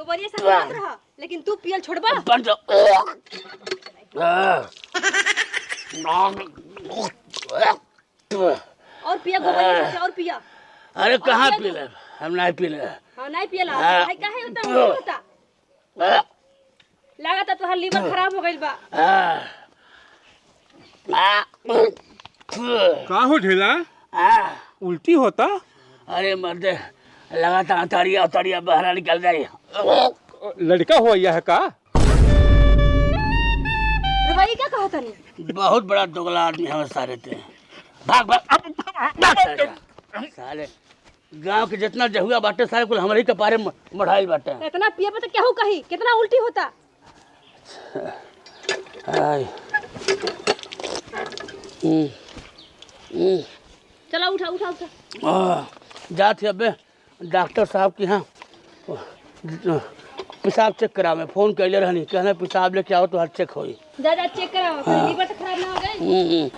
गोबरिया से मत रहा, लेकिन तू पियल छोड़बा। बंद और पिया गोबरिया से और पिया। अरे कहाँ पी ले, हम नहीं पी ले। हां नहीं पियला भाई काहे होता होता लागत तोहार लीवर खराब हो गइल बा। का हो ढेला? उल्टी होता? अरे मर्दे लगातार अतरिया अतरिया बहरा निकल जाए। लड़का हो या है का? रवाई क्या कहा तनी? बहुत बड़ा दोगला आदमी है सारे थे। भाग भाग साले गांव के जितना जहुआ बाटे सारे कुल हमारे कपारे मढ़ाइल बाटे। इतना पिए पे तो केहू कही कितना उल्टी होता। आय चला उठा उठा उठा। जा थे अबे डॉक्टर साहब के यहाँ पेशाब चेक करा। मैं फोन कैले रहनी कहना पेशाब लेके आओ तो हर चेक होई। जा जा चेक कराओ, लीवर तो खराब ना हो गई।